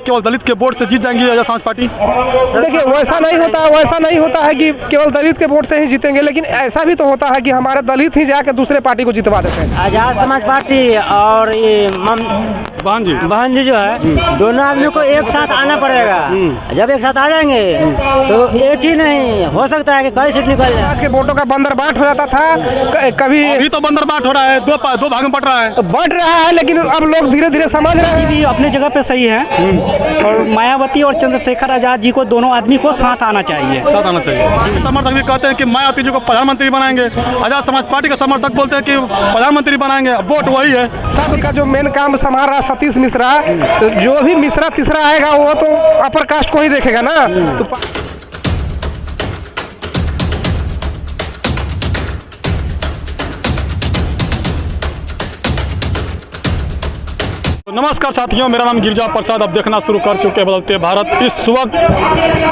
केवल दलित के वोट से जीत जाएंगी आजाद समाज पार्टी? देखिए वैसा नहीं होता है कि केवल दलित के वोट से ही जीतेंगे, लेकिन ऐसा भी तो होता है कि हमारे दलित ही जाकर दूसरे पार्टी को जितवा देते हैं। आजाद समाज पार्टी और ये बहन जी जो है, दोनों आदमी को एक साथ आना पड़ेगा। जब एक साथ आ जाएंगे तो एक ही नहीं हो सकता है कि कई सीट निकल जाए। आज के वोटों का बंदरबाट हो जाता था, कभी अभी तो बंदरबाट हो रहा है, दो भाग में बट रहा है। तो बढ़ रहा है, लेकिन अब लोग धीरे धीरे समझ रहे हैं। भी अपनी जगह पे सही है, और मायावती और चंद्रशेखर आजाद जी को, दोनों आदमी को साथ आना चाहिए। समर्थक भी कहते हैं कि मायावती जी को प्रधानमंत्री बनाएंगे, आजाद समाज पार्टी का समर्थक बोलते हैं कि प्रधानमंत्री बनाएंगे। वोट वही है, सबका जो मेन काम संभाल रहा सतीश मिश्रा, तो जो भी मिश्रा तीसरा आएगा वो तो अपर कास्ट को ही देखेगा ना। नमस्कार साथियों, मेरा नाम गिरिजा प्रसाद। अब देखना शुरू कर चुके बदलते भारत। इस वक्त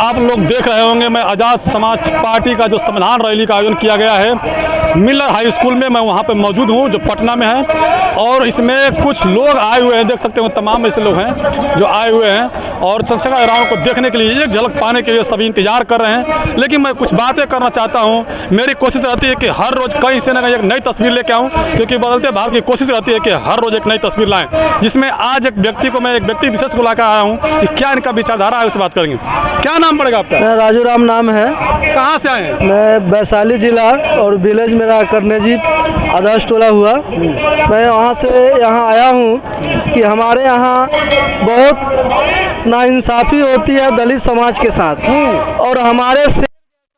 आप लोग देख रहे होंगे, मैं आज़ाद समाज पार्टी का जो संविधान रैली का आयोजन किया गया है मिलर हाई स्कूल में, मैं वहां पे मौजूद हूं जो पटना में है। और इसमें कुछ लोग आए हुए हैं, देख सकते हो तमाम ऐसे लोग हैं जो आए हुए हैं, और चंद्रशेखर राव को देखने के लिए, एक झलक पाने के लिए सभी इंतजार कर रहे हैं। लेकिन मैं कुछ बातें करना चाहता हूँ। मेरी कोशिश रहती है कि हर रोज़ कहीं से न कहीं एक नई तस्वीर लेके आऊँ, क्योंकि बदलते भारत की कोशिश रहती है कि हर रोज़ एक नई तस्वीर लाएँ, जिसमें आज एक व्यक्ति को, मैं एक व्यक्ति विशेष को लाकर आया हूँ कि क्या इनका विचारधारा है, उससे बात करेंगे। क्या नाम पड़ेगा आपका? मेरा राजू राम नाम है। कहाँ से आए हैं? मैं वैशाली जिला, और विलेज मेरा करनेजी आदर्श टोला हुआ। मैं वहाँ से यहाँ आया हूँ कि हमारे यहाँ बहुत नाइंसाफ़ी होती है दलित समाज के साथ, और हमारे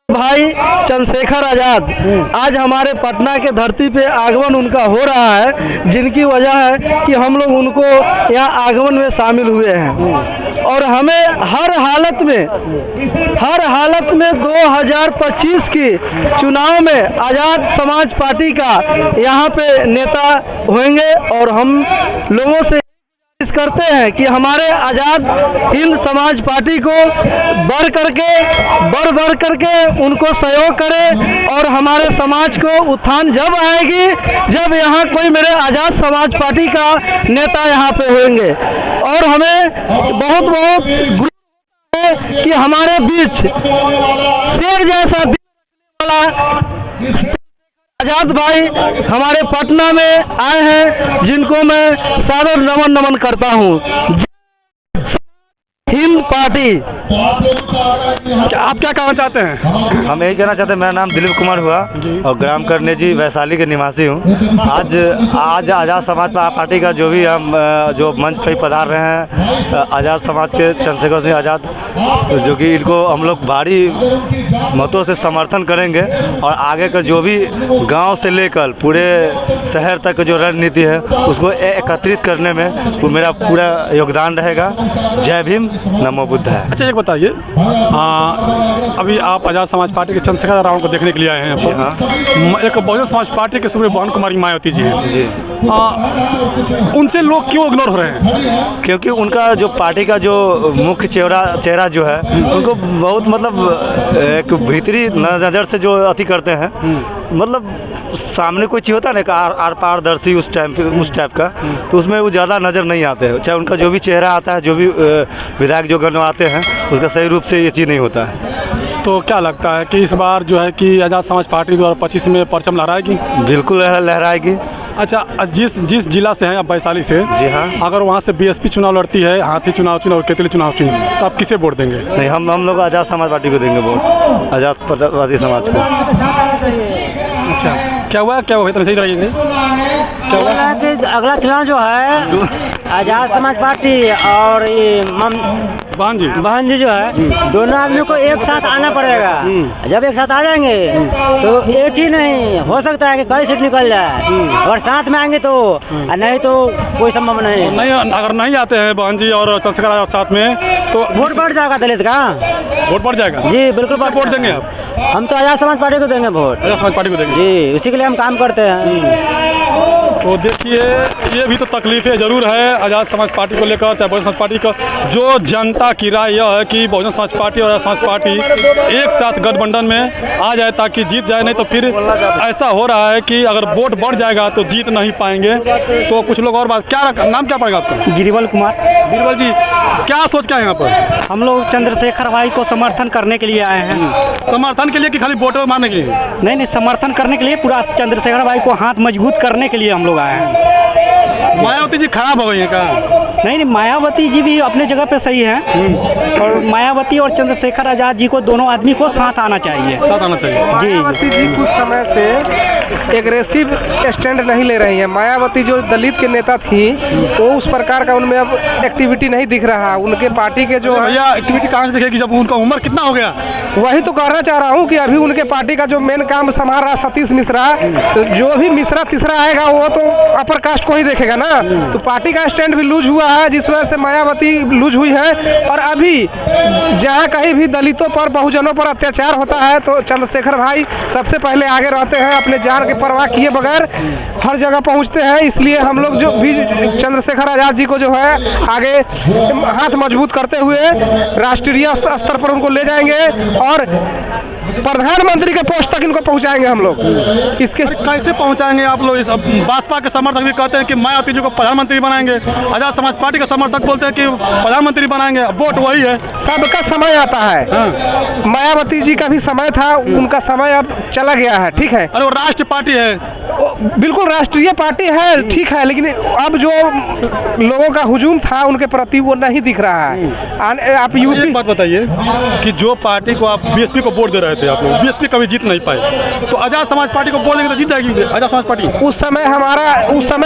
भाई चंद्रशेखर आजाद आज हमारे पटना के धरती पे आगमन उनका हो रहा है, जिनकी वजह है कि हम लोग उनको यहाँ आगमन में शामिल हुए हैं। और हमें हर हालत में 2025 की चुनाव में आज़ाद समाज पार्टी का यहाँ पे नेता होंगे, और हम लोगों से करते हैं कि हमारे आज़ाद हिंद समाज पार्टी को बढ़ करके उनको सहयोग करें, और हमारे समाज को उत्थान जब आएगी जब यहाँ कोई मेरे आज़ाद समाज पार्टी का नेता यहाँ पे होंगे। और हमें बहुत गुरु है कि हमारे बीच शेर जैसा वाला आजाद भाई हमारे पटना में आए हैं, जिनको मैं सादर नमन करता हूँ। हिंद पार्टी। आप क्या कहना चाहते हैं? हम यही कहना चाहते हैं, मेरा नाम दिलीप कुमार हुआ और ग्राम करनेजी वैशाली के निवासी हूँ। आज आज़ाद समाज पार्टी का जो भी हम जो मंच पर पधार रहे हैं, आज़ाद समाज के चंद्रशेखर सिंह आज़ाद, जो कि इनको हम लोग भारी मतों से समर्थन करेंगे, और आगे का जो भी गांव से लेकर पूरे शहर तक जो रणनीति है उसको एकत्रित करने में वो मेरा पूरा योगदान रहेगा। जय भीम, नमो बुद्ध है। अच्छा एक बताइए, अभी आप आज़ाद समाज पार्टी के चंद्रशेखर राव को देखने के लिए आए हैं यहाँ पर। एक बहुजन समाज पार्टी के सुप्रीमो बहन कुमारी मायावती जी हैं जी, उनसे लोग क्यों इग्नोर हो रहे हैं? क्योंकि उनका जो पार्टी का जो मुख्य चेहरा जो है, उनको बहुत मतलब एक भीतरी नज़र से जो अति करते हैं, मतलब सामने कोई चीज़ होता है ना आर पारदर्शी उस टाइप का, तो उसमें वो ज़्यादा नज़र नहीं आते हैं। चाहे उनका जो भी चेहरा आता है, जो भी विधायक जो गणवाते हैं, उसका सही रूप से ये चीज़ नहीं होता है। तो क्या लगता है कि इस बार जो है कि आज़ाद समाज पार्टी 2025 में परचम लहराएगी? बिल्कुल लहराएगी। अच्छा, जिस जिला से हैं आप, वैशाली से, जी हाँ, अगर वहाँ से बीएसपी चुनाव लड़ती है, हाथी चुनाव केतली चुनाव तो आप किसे वोट देंगे? नहीं, हम लोग आज़ाद समाज पार्टी को देंगे वोट, आज़ाद समाज को। अच्छा, क्या हुआ इतना सही रहेंगे? क्या हुआ कि अगला चुनाव जो है आज़ाद समाज पार्टी और ये बहन जी जो है, दोनों आदमी को एक साथ आना पड़ेगा। जब एक साथ आ जाएंगे तो एक ही नहीं हो सकता है कि कई सीट निकल जाए, और साथ में आएंगे तो, नहीं तो कोई संभव नहीं। अगर नहीं आते हैं बहन जी और चंद्रशेखर साथ में तो वोट बढ़ जाएगा दलित का, वोट बढ़ जाएगा। जी बिल्कुल। वोट देंगे आप? हम तो आज़ाद समाज पार्टी को देंगे वोट। आज़ाद समाज पार्टी को देंगे जी, उसी के लिए हम काम करते हैं। तो देखिए ये भी तो तकलीफें ज़रूर है आज़ाद समाज पार्टी को लेकर, चाहे बहुजन समाज पार्टी का। जो जनता की राय यह है कि बहुजन समाज पार्टी और आज़ाद समाज पार्टी एक साथ गठबंधन में आ जाए ताकि जीत जाए, नहीं तो फिर ऐसा हो रहा है कि अगर वोट बढ़ जाएगा तो जीत नहीं पाएंगे। तो कुछ लोग और बात, क्या नाम क्या पड़ेगा आपका? गिरिवल कुमार। बीरबल जी, क्या सोच के आए यहाँ पर? हम लोग चंद्रशेखर भाई को समर्थन करने के लिए आए हैं। समर्थन के लिए कि खाली वोट मारने के लिए? नहीं, समर्थन करने के लिए, पूरा चंद्रशेखर भाई को हाथ मजबूत करने के लिए हम लोग आए हैं। मायावती जी खराब हो गई है क्या? नहीं, मायावती जी भी अपने जगह पे सही हैं, और मायावती और चंद्रशेखर आजाद जी को, दोनों आदमी को साथ आना चाहिए। साथ आना चाहिए जी। मायावती जी कुछ समय से एग्रेसिव स्टैंड नहीं ले रही है। मायावती जो दलित के नेता थी, वो उस प्रकार का उनमें अब एक्टिविटी नहीं दिख रहा। उनके पार्टी के जो भैया एक्टिविटी कहाँ से दिखेगी जब उनका उम्र कितना हो गया? वही तो कहना चाह रहा हूँ कि अभी उनके पार्टी का जो मेन काम संभाल रहा सतीश मिश्रा, तो जो भी मिश्रा तीसरा आएगा वो तो अपर कास्ट को ही देखेगा ना। तो पार्टी का स्टैंड भी लूज हुआ है, जिस वजह से मायावती लूज हुई है। और अभी जहाँ कहीं भी दलितों पर, बहुजनों पर अत्याचार होता है तो चंद्रशेखर भाई सबसे पहले आगे रहते हैं, अपने जान की परवाह किए बगैर हर जगह पहुँचते हैं। इसलिए हम लोग जो भी चंद्रशेखर आजाद जी को जो है आगे हाथ मजबूत करते हुए राष्ट्रीय स्तर पर उनको ले जाएंगे और प्रधानमंत्री के पोस्ट तक इनको पहुंचाएंगे हम लोग। इसके कैसे पहुंचाएंगे आप लोग? इस भाजपा के समर्थक भी कहते हैं कि मायावती जी को प्रधानमंत्री बनाएंगे, आजाद समाज पार्टी के समर्थक बोलते हैं कि प्रधानमंत्री बनाएंगे। वोट वही है, सबका समय आता है। मायावती जी का भी समय था, उनका समय अब चला गया है, ठीक है। अरे वो राष्ट्रीय पार्टी है, बिल्कुल राष्ट्रीय पार्टी है, ठीक है, लेकिन अब जो लोगों का हुजूम था उनके प्रति वो नहीं दिख रहा है। आप यूपी एक बात बताइए कि जो पार्टी को आप बीएसपी को वोट दे रहे थे, आप लोग बीएसपी कभी जीत नहीं पाए, तो आजाद समाज पार्टी को वोट देंगे तो जीत जाएगी आजाद समाज पार्टी। उस समय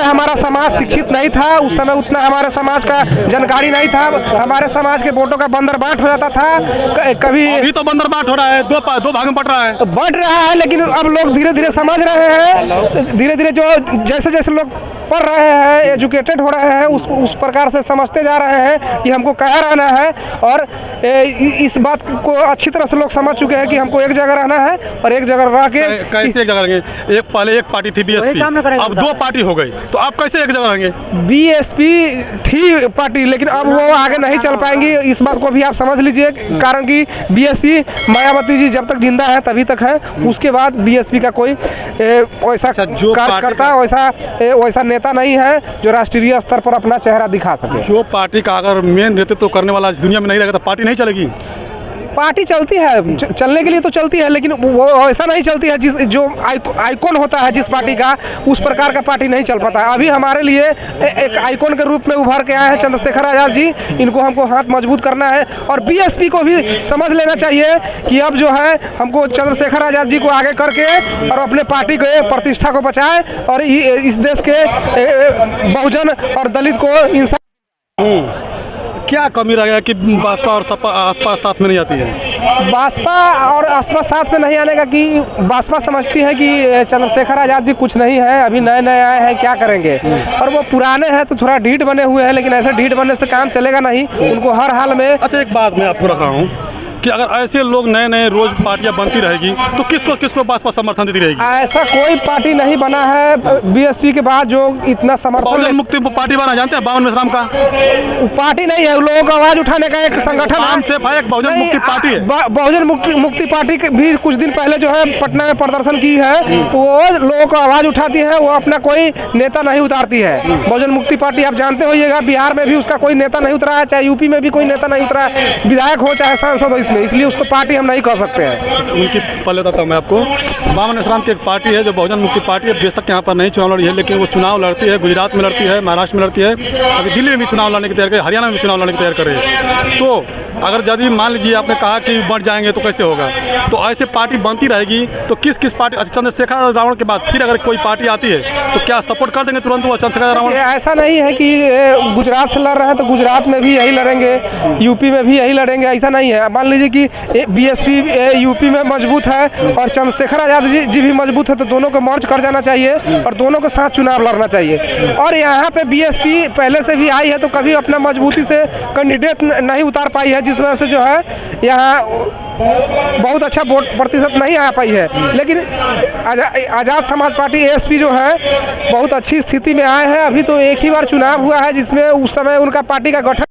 हमारा समाज शिक्षित नहीं था, उस समय उतना हमारे समाज का जानकारी नहीं था। हमारे समाज के वोटों का बंदरबाट हो जाता था कभी। अभी तो बंदरबाट हो रहा है, दो भाग में बट रहा है। तो बढ़ रहा है, लेकिन अब लोग धीरे धीरे समझ रहे हैं, धीरे धीरे जो जैसे जैसे लोग पढ़ रहे हैं, एजुकेटेड हो रहे हैं, उस प्रकार से समझते जा रहे हैं कि हमको कहाँ रहना है। और इस बात को अच्छी तरह से लोग समझ चुके हैं कि हमको एक जगह रहना है और एक जगह रह के। कैसे एक जगह रहेंगे? पहले एक पार्टी थी बीएसपी, अब दो पार्टी हो गई, तो आप कैसे एक जगह रहेंगे? बीएसपी थी पार्टी, लेकिन अब वो आगे नहीं चल पाएंगी। इस बात को भी आप समझ लीजिए, कारण कि बीएसपी मायावती जी जब तक जिंदा है तभी तक है, उसके बाद बीएसपी का कोई वैसा कार्यकर्ता, वैसा नेता नहीं है जो राष्ट्रीय स्तर पर अपना चेहरा दिखा सके। जो पार्टी का अगर मेन नेतृत्व करने वाला इस दुनिया में नहीं रहेगा तो पार्टी नहीं चलेगी। पार्टी चलती है, चलने के लिए तो चलती है, लेकिन वो ऐसा नहीं चलती है जिस जो आइकॉन होता है जिस पार्टी का, उस प्रकार का पार्टी नहीं चल पाता। अभी हमारे लिए एक आइकॉन के रूप में उभर के आए हैं चंद्रशेखर आजाद जी, इनको हमको हाथ मजबूत करना है। और बीएसपी को भी समझ लेना चाहिए कि अब जो है हमको चंद्रशेखर आजाद जी को आगे करके और अपने पार्टी के प्रतिष्ठा को बचाए और इस देश के बहुजन और दलित को इंसान। क्या कमी रह गया कि भाजपा और सपा आसपास साथ में नहीं आती है? भाजपा और आसपास साथ में नहीं आने का कि भाजपा समझती है कि चंद्रशेखर आजाद जी कुछ नहीं है, अभी नए नए आए हैं, क्या करेंगे। और वो पुराने हैं तो थोड़ा ढीठ बने हुए हैं, लेकिन ऐसे ढीठ बनने से काम चलेगा नहीं, उनको हर हाल में। अच्छा, एक बात मैं आपको रख रहा हूँ कि अगर ऐसे लोग नए नए रोज पार्टियां बनती रहेगी तो किसको भाजपा समर्थन देती रहेगी? ऐसा कोई पार्टी नहीं बना है बीएसपी के बाद जो इतना समर्थन। बहुजन मुक्ति पार्टी बना, जानते हैं बावन मिश्राम का? पार्टी नहीं है, लोगों को आवाज उठाने का एक संगठन है। सिर्फ एक बहुजन मुक्ति पार्टी है। बहुजन मुक्ति पार्टी भी कुछ दिन पहले जो है पटना में प्रदर्शन की है, वो लोगों को आवाज उठाती है, वो अपना कोई नेता नहीं उतारती है। बहुजन मुक्ति पार्टी आप जानते होइएगा, बिहार में भी उसका कोई नेता नहीं उतरा है, चाहे यूपी में भी कोई नेता नहीं उतरा है, विधायक हो चाहे सांसद हो, इसलिए उसको पार्टी हम नहीं कह सकते हैं। उनकी पहले बताता हूँ मैं आपको, बावन मिश्राम की एक पार्टी है जो बहुजन मुक्ति पार्टी है। बेशक यहाँ पर नहीं चुनाव लड़ी है, लेकिन वो चुनाव लड़ती है, गुजरात में लड़ती है, महाराष्ट्र में लड़ती है, अभी दिल्ली में भी चुनाव लड़ने की तैयार कर, हरियाणा में भी चुनाव लड़ने की तैयार कर रही है। तो अगर यदि मान लीजिए आपने कहा कि बढ़ जाएंगे तो कैसे होगा, तो ऐसे पार्टी बनती रहेगी तो किस पार्टी? अच्छा, चंद्रशेखर रावण के बाद फिर अगर कोई पार्टी आती है तो क्या सपोर्ट कर देंगे तुरंत वो चंद्रशेखर रावण? ऐसा नहीं है कि गुजरात से लड़ रहे हैं तो गुजरात में भी यही लड़ेंगे, यूपी में भी यही लड़ेंगे, ऐसा नहीं है। मान लीजिए कि बीएसपी यूपी में मजबूत है और चंद्रशेखर आजाद जी भी मजबूत है, तो दोनों को मर्ज कर जाना चाहिए और दोनों के साथ चुनाव लड़ना चाहिए। और यहाँ पे बीएसपी पहले से भी आई है तो कभी अपना मजबूती से कैंडिडेट नहीं उतार पाई है, जिस वजह से जो है यहाँ बहुत अच्छा वोट प्रतिशत नहीं आ पाई है, लेकिन आज़ाद समाज पार्टी ASP जो है बहुत अच्छी स्थिति में आए हैं। अभी तो एक ही बार चुनाव हुआ है जिसमें उस समय उनका पार्टी का गठन,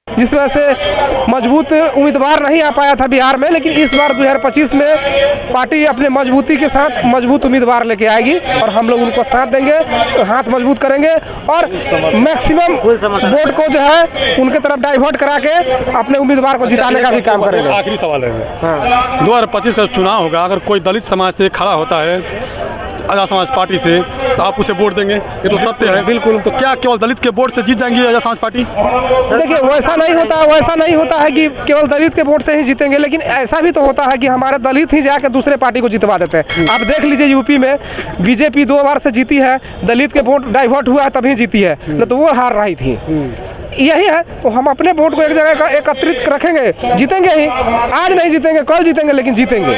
जिस वजह से मजबूत उम्मीदवार नहीं आ पाया था बिहार में, लेकिन इस बार 2025 में पार्टी अपने मजबूती के साथ मजबूत उम्मीदवार लेके आएगी और हम लोग उनको साथ देंगे, हाथ मजबूत करेंगे और मैक्सिमम वोट को जो है उनके तरफ डाइवर्ट करा के अपने उम्मीदवार को जिताने का भी काम करेंगे। आखिरी सवाल है, हाँ, 2025 का चुनाव होगा, अगर कोई दलित समाज से खड़ा होता है आज़ाद समाज पार्टी से, तो आप उसे वोट देंगे? ये तो सत्य है। बिल्कुल। तो क्या केवल दलित के वोट से जीत जाएंगी आज़ाद समाज पार्टी? देखिए वैसा नहीं होता है कि केवल दलित के वोट से ही जीतेंगे, लेकिन ऐसा भी तो होता है कि हमारे दलित ही जाके दूसरे पार्टी को जितवा देते हैं। आप देख लीजिए यूपी में बीजेपी 2 बार से जीती है, दलित के वोट डाइवर्ट हुआ है तभी जीती है, न तो वो हार रही थी। यही है, तो हम अपने वोट को एक जगह एकत्रित रखेंगे, जीतेंगे ही। आज नहीं जीतेंगे, कल जीतेंगे, लेकिन जीतेंगे।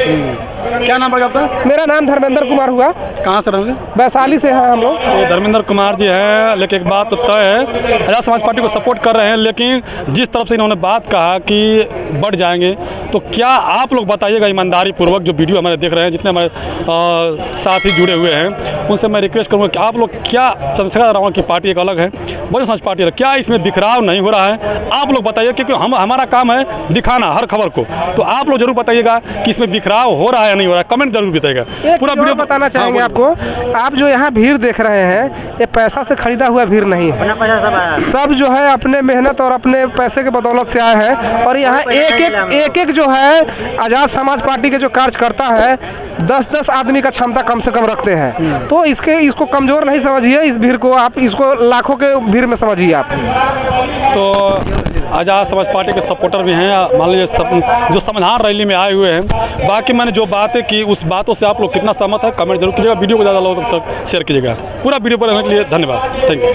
क्या नाम है आपका? मेरा नाम धर्मेंद्र कुमार हुआ। कहाँ से रहेंगे? वैशाली से हैं हम लोग। तो धर्मेंद्र कुमार जी हैं, लेकिन एक बात तो तय है, आज़ाद समाज पार्टी को सपोर्ट कर रहे हैं, लेकिन जिस तरफ से इन्होंने बात कहा कि बढ़ जाएंगे, तो क्या आप लोग बताइएगा ईमानदारी पूर्वक, जो वीडियो हमारे देख रहे हैं, जितने हमारे साथी जुड़े हुए हैं, उनसे मैं रिक्वेस्ट करूँगा कि आप लोग, क्या चंद्रशेखर रावण की पार्टी एक अलग है, बहुजन समाज पार्टी अलग, क्या इसमें बिखराव नहीं हो रहा है? आप लोग बताइए, क्योंकि हमारा काम है दिखाना हर खबर को, तो आप लोग जरूर बताइएगा कि इसमें बिखराव हो रहा है या नहीं हो रहा है, कमेंट जरूर बताइएगा। पूरा वीडियो बताना चाहेंगे आपको, आप जो यहाँ भीड़ देख रहे हैं, ये पैसा से खरीदा हुआ भीड़ नहीं है, सब जो है अपने मेहनत और अपने पैसे के बदौलत से आए हैं। और यहाँ एक जो है आज़ाद समाज पार्टी के जो कार्यकर्ता है 10-10 आदमी का क्षमता कम से कम रखते हैं, तो इसको कमज़ोर नहीं समझिए, इस भीड़ को आप इसको लाखों के भीड़ में समझिए आप। तो आज़ाद समाज पार्टी के सपोर्टर भी हैं, मान लीजिए जो संविधान रैली में आए हुए हैं। बाकी मैंने जो बातें की उस बातों से आप लोग कितना सहमत है, कमेंट जरूर कीजिएगा। वीडियो को ज़्यादा लोगों तक शेयर कीजिएगा। पूरा वीडियो पर रहने के लिए धन्यवाद, थैंक यू।